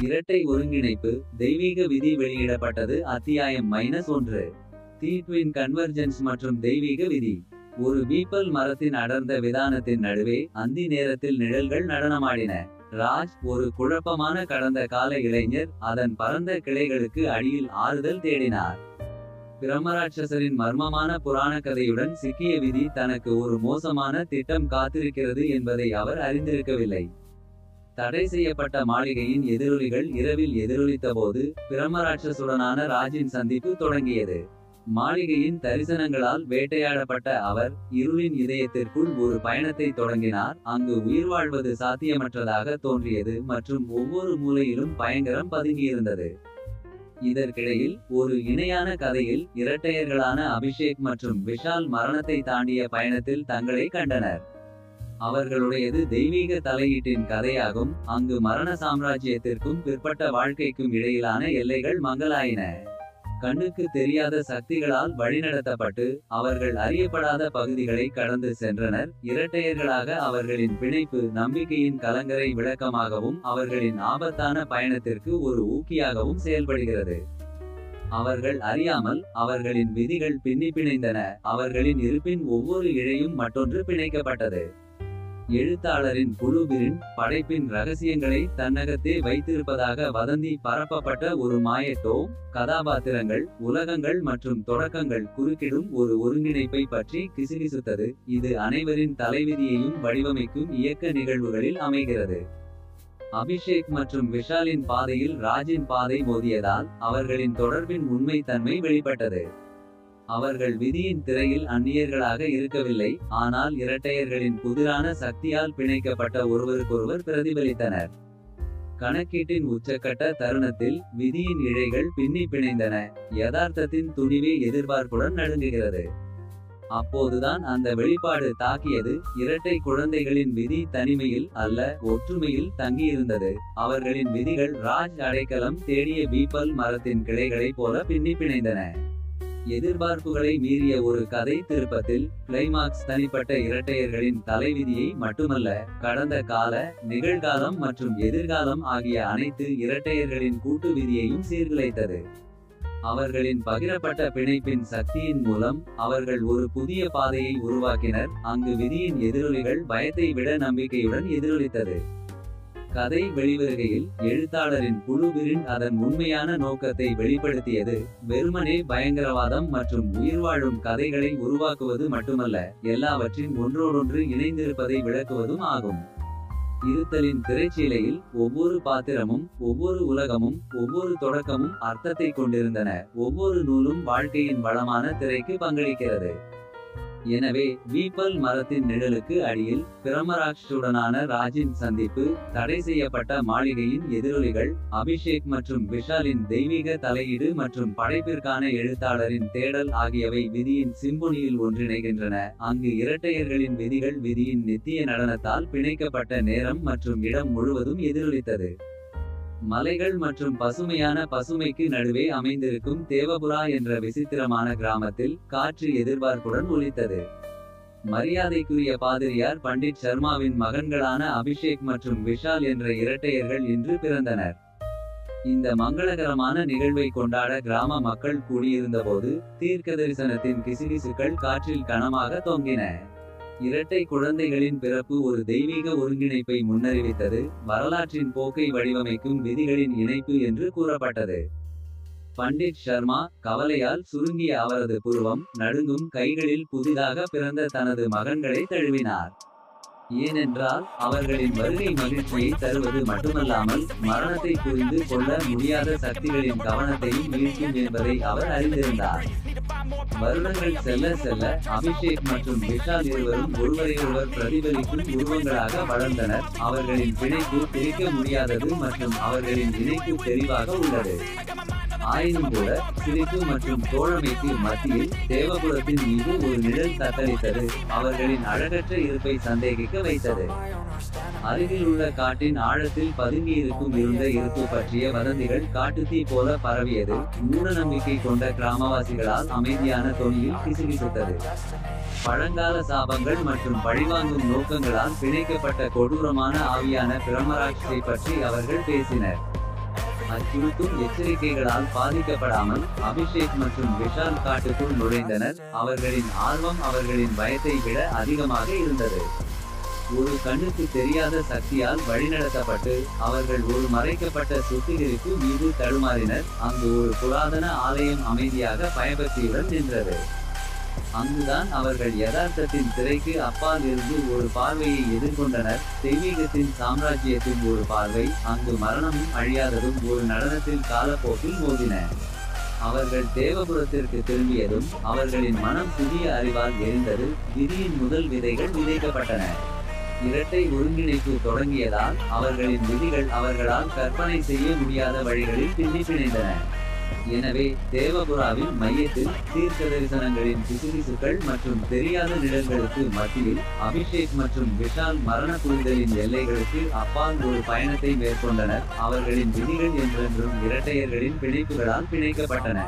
இரட்டை ஒருங்கிணைப்பு தெய்வீக விதி வெளியிடப்பட்டது. அத்தியாயம் -1. தி ட்வின் கன்வர்ஜென்ஸ் மற்றும் தெய்வீக விதி. ஒரு பீப்பல் மரத்தின் அடர்ந்த விதானத்தின் நடுவே அந்தி நேரத்தில் நிழல்கள் நடனமாடின. ராஜ், ஒரு குழப்பமான கடந்த கால இளைஞர், அதன் பரந்த கிளைகளுக்கு அடியில் ஆறுதல் தேடினார். பிரம்மராட்சசரின் மர்மமான புராண கதையுடன் சிக்கிய விதி தனக்கு ஒரு மோசமான திட்டம் காத்திருக்கிறது என்பதை அவர் அறிந்திருக்கவில்லை. தடை செய்யப்பட்ட மாளிகையின் எதிரொலிகள் இரவில் எதிரொலித்தபோது பிரம்மராட்சசுடனான ராஜின் சந்திப்பு தொடங்கியது. மாளிகையின் தரிசனங்களால் வேட்டையாடப்பட்ட அவர் இருளின் இதயத்திற்குள் ஒரு பயணத்தை தொடங்கினார். அங்கு உயிர் வாழ்வது சாத்தியமற்றதாக தோன்றியது மற்றும் ஒவ்வொரு மூலையிலும் பயங்கரம் பதுங்கியிருந்தது. இதற்கிடையில் ஒரு இணையான கதையில் இரட்டையர்களான அபிஷேக் மற்றும் விஷால் மரணத்தை தாண்டிய பயணத்தில் தங்களை கண்டனர். அவர்களுடையது தெய்வீக தலையீட்டின் கதையாகும். அங்கு மரண சாம்ராஜ்யத்திற்கும் பிற்பட்ட வாழ்க்கைக்கும் இடையிலான எல்லைகள் மங்கலாயின. கண்ணுக்கு தெரியாத சக்திகளால் வழிநடத்தப்பட்டு அவர்கள் அறியப்படாத பகுதிகளை கடந்து சென்றனர். இரட்டையர்களாக அவர்களின் பிணைப்பு நம்பிக்கையின் கலங்கரை விளக்கமாகவும் அவர்களின் ஆபத்தான பயணத்திற்கு ஒரு ஊக்கியாகவும் செயல்படுகிறது. அவர்கள் அறியாமல் அவர்களின் விதிகள் பிணைந்தன. அவர்களின் இருப்பின் ஒவ்வொரு இழையும் மற்றொன்று பிணைக்கப்பட்டது. எழுத்தாளரின் குழுவின் படைப்பின் ரகசியங்களை தன்னகத்தே வைத்திருப்பதாக வதந்தி பரப்பப்பட்ட ஒரு மாயட்டோம், கதாபாத்திரங்கள், உலகங்கள் மற்றும் தொடக்கங்கள் குறுக்கிடும் ஒரு ஒருங்கிணைப்பை பற்றி கிசுகிசுத்தது. இது அனைவரின் தலைவிதியையும் வடிவமைக்கும் இயக்க நிகழ்வுகளில் அமைகிறது. அபிஷேக் மற்றும் விஷாலின் பாதையில் ராஜின் பாதை மோதியதால் அவர்களின் தொடர்பின் உண்மை தன்மை வெளிப்பட்டது. அவர்கள் விதியின் திரையில் அந்நியர்களாக இருக்கவில்லை, ஆனால் இரட்டையர்களின் புதிரான சக்தியால் பிணைக்கப்பட்ட ஒருவருக்கொருவர் பிரதிபலித்தனர். கணக்கீட்டின் உச்சக்கட்ட தருணத்தில் விதியின் இழைகள் பிணைந்தன. யதார்த்தத்தின் துணிவே எதிர்பார்ப்புடன் நடுங்குகிறது. அப்போதுதான் அந்த வெளிப்பாடு தாக்கியது. இரட்டை குழந்தைகளின் விதி தனிமையில் அல்ல, ஒற்றுமையில் தங்கியிருந்தது. அவர்களின் விதிகள் ராஜ் அடைக்கலம் தேடிய பீப்பல் மரத்தின் கிளைகளைப் போல பிணைந்தன. எதிர்பார்ப்புகளை மீறிய ஒரு கதை திருப்பத்தில் கிளைமாக்ஸ் தனிப்பட்ட இரட்டையர்களின் தலைவிதியை மட்டுமல்ல, கடந்த கால, நிகழ்காலம் மற்றும் எதிர்காலம் ஆகிய அனைத்து இரட்டையர்களின் கூட்டு விதியையும் சீர்குலைத்தது. அவர்களின் பகிரப்பட்ட பிணைப்பின் சக்தியின் மூலம் அவர்கள் ஒரு புதிய பாதையை உருவாக்கினர். அங்கு விதியின் எதிரொலிகள் பயத்தை விட நம்பிக்கையுடன் எதிரொலித்தது. கதை வெளிவருகையில் எழுத்தாளரின் குழுவின் அதன் உண்மையான நோக்கத்தை வெளிப்படுத்தியது. வெறுமனே பயங்கரவாதம் மற்றும் உயிர்வாழும் கதைகளை உருவாக்குவது மட்டுமல்ல, எல்லாவற்றின் ஒன்றோடொன்று இணைந்திருப்பதை விளக்குவதும் ஆகும். இருத்தலின் திரைச்சீலையில் ஒவ்வொரு பாத்திரமும், ஒவ்வொரு உலகமும், ஒவ்வொரு தொடக்கமும் அர்த்தத்தை கொண்டிருந்தன. ஒவ்வொரு நூலும் வாழ்க்கையின் வளமான திரைக்கு பங்களிக்கிறது. எனவே பீப்பல் மரத்தின் நிழலுக்கு அடியில் பிரம்மராட்சசுடனான ராஜின் சந்திப்பு, தடை செய்யப்பட்ட மாளிகையின் எதிரொலிகள், அபிஷேக் மற்றும் விஷாலின் தெய்வீக தலையீடு மற்றும் படைப்பிற்கான எழுத்தாளரின் தேடல் ஆகியவை விதியின் சிம்பொனியில் ஒன்றிணைகின்றன. அங்கு இரட்டையர்களின் விதிகள் விதியின் நித்திய நடனத்தால் பிணைக்கப்பட்ட நேரம் மற்றும் இடம் முழுவதும் எதிரொலித்தது. மலைகள் மற்றும் பசுமையான பசுமைக்கு நடுவே அமைந்திருக்கும் தேவபுரா என்ற விசித்திரமான கிராமத்தில் காற்று எதிர்பார்ப்புடன் ஒலித்தது. மரியாதைக்குரிய பாதிரியார் பண்டிட் சர்மாவின் மகன்களான அபிஷேக் மற்றும் விஷால் என்ற இரட்டையர்கள் இன்று பிறந்தனர். இந்த மங்களகரமான நிகழ்வை கொண்டாட கிராம மக்கள் கூடியிருந்தபோது தீர்க்கதரிசனத்தின் கிசுகிசுக்கள் காற்றில் கனமாக தொங்கின. இரட்டை குழந்தைகளின் பிறப்பு ஒரு தெய்வீக ஒருங்கிணைப்பை முன்னறிவித்தது. வரலாற்றின் போக்கை வடிவமைக்கும் விதிகளின் இணைப்பு என்று கூறப்பட்டது. பண்டிட் சர்மா கவலையால் சுருங்கிய அவரது புருவம் நடுங்கும் கைகளில் புதிதாக பிறந்த தனது மகன்களை தழுவினார். ஏனென்றால் அவர்களின் வருகை மகிழ்ச்சியை தருவது மட்டுமல்லாமல் மரணத்தை புரிந்து கொள்ள முடியாத சக்திகளின் கவனத்தையும் வீழ்த்தும் என்பதை அவர் அறிந்திருந்தார். வருடங்கள் செல்ல செல்ல அபிஷேக் மற்றும் விஷால் இருவரும் ஒருவரையொருவர் பிரதிபலிக்கும் உருவங்களாக வளர்ந்தனர். அவர்களின் பிணைப்பு பிரிக்க முடியாதது மற்றும் அவர்களின் இணைப்பு தெளிவாக உள்ளது. ஆயினும் கூட சிரிப்பு மற்றும் தோழமைக்கு மத்தியில் தேவபுரத்தின் மீது ஒரு நிழல் தத்தளித்தது. அவர்களின் அழகற்ற இருப்பை சந்தேகிக்க வைத்தது. அருகில் உள்ள காட்டின் ஆழத்தில் பதுங்கியிருக்கும் இருப்பு பற்றிய வதந்திகள் காட்டுத்தீ போல பரவியது. மூடநம்பிக்கை கொண்ட கிராமவாசிகளால் அமைதியான தொனியில் கிசுகிசுத்தது. பழங்கால சாபங்கள் மற்றும் பழிவாங்கும் நோக்கங்களால் பிணைக்கப்பட்ட கொடூரமான ஆவியான பிரம்மராட்சஸை பற்றி அவர்கள் பேசினர். அச்சுறுத்தும் எச்சரிக்கைகளால் பாதிக்கப்படாமல் அபிஷேக் மற்றும் விஷால் காட்டுக்குள் நுழைந்தனர். அவர்களின் ஆர்வம் அவர்களின் பயத்தை விட அதிகமாக இருந்தது. ஒரு கண்ணுக்கு தெரியாத சக்தியால் வழிநடத்தப்பட்டு அவர்கள் ஒரு மறைக்கப்பட்ட சுத்திகரிப்பு மீது தடுமாறினர். அங்கு ஒரு புராதன ஆலயம் அமைதியாக பயபக்தியுடன் நின்றது. அங்குதான் அவர்கள் யதார்த்தத்தின் திரைக்கு அப்பால் இருந்து ஒரு பார்வையை எதிர்கொண்டனர். தெய்வீகத்தின் சாம்ராஜ்யத்தின் ஒரு பார்வை. அங்கு மரணமும் அழியாததும் ஒரு நடனத்தில் காலப்போக்கில் மோதின. அவர்கள் தேவபுரத்திற்கு திரும்பியதும் அவர்களின் மனம் புதிய அறிவால் எரிந்தது. விதியின் முதல் விதைகள் விதைக்கப்பட்டன. இரட்டை ஒருங்கிணைப்பு தொடங்கியதால் அவர்களின் விதிகள் அவர்களால் கற்பனை செய்ய முடியாத வழிகளில் பின்னிப்பிணைந்தன. எனவே தேவபுராவின் மையத்தில் தீர்க்கதரிசனங்களின் பிசுபிசுக்கள் மற்றும் தெரியாத நிழல்களுக்கு மத்தியில் அபிஷேக் மற்றும் விஷால் மரண புரிதலின் எல்லைகளுக்கு அப்பால் ஒரு பயணத்தை மேற்கொண்டனர். அவர்களின் விதிகள் என்றென்றும் இரட்டையர்களின் பிணைப்புகளால் பிணைக்கப்பட்டன.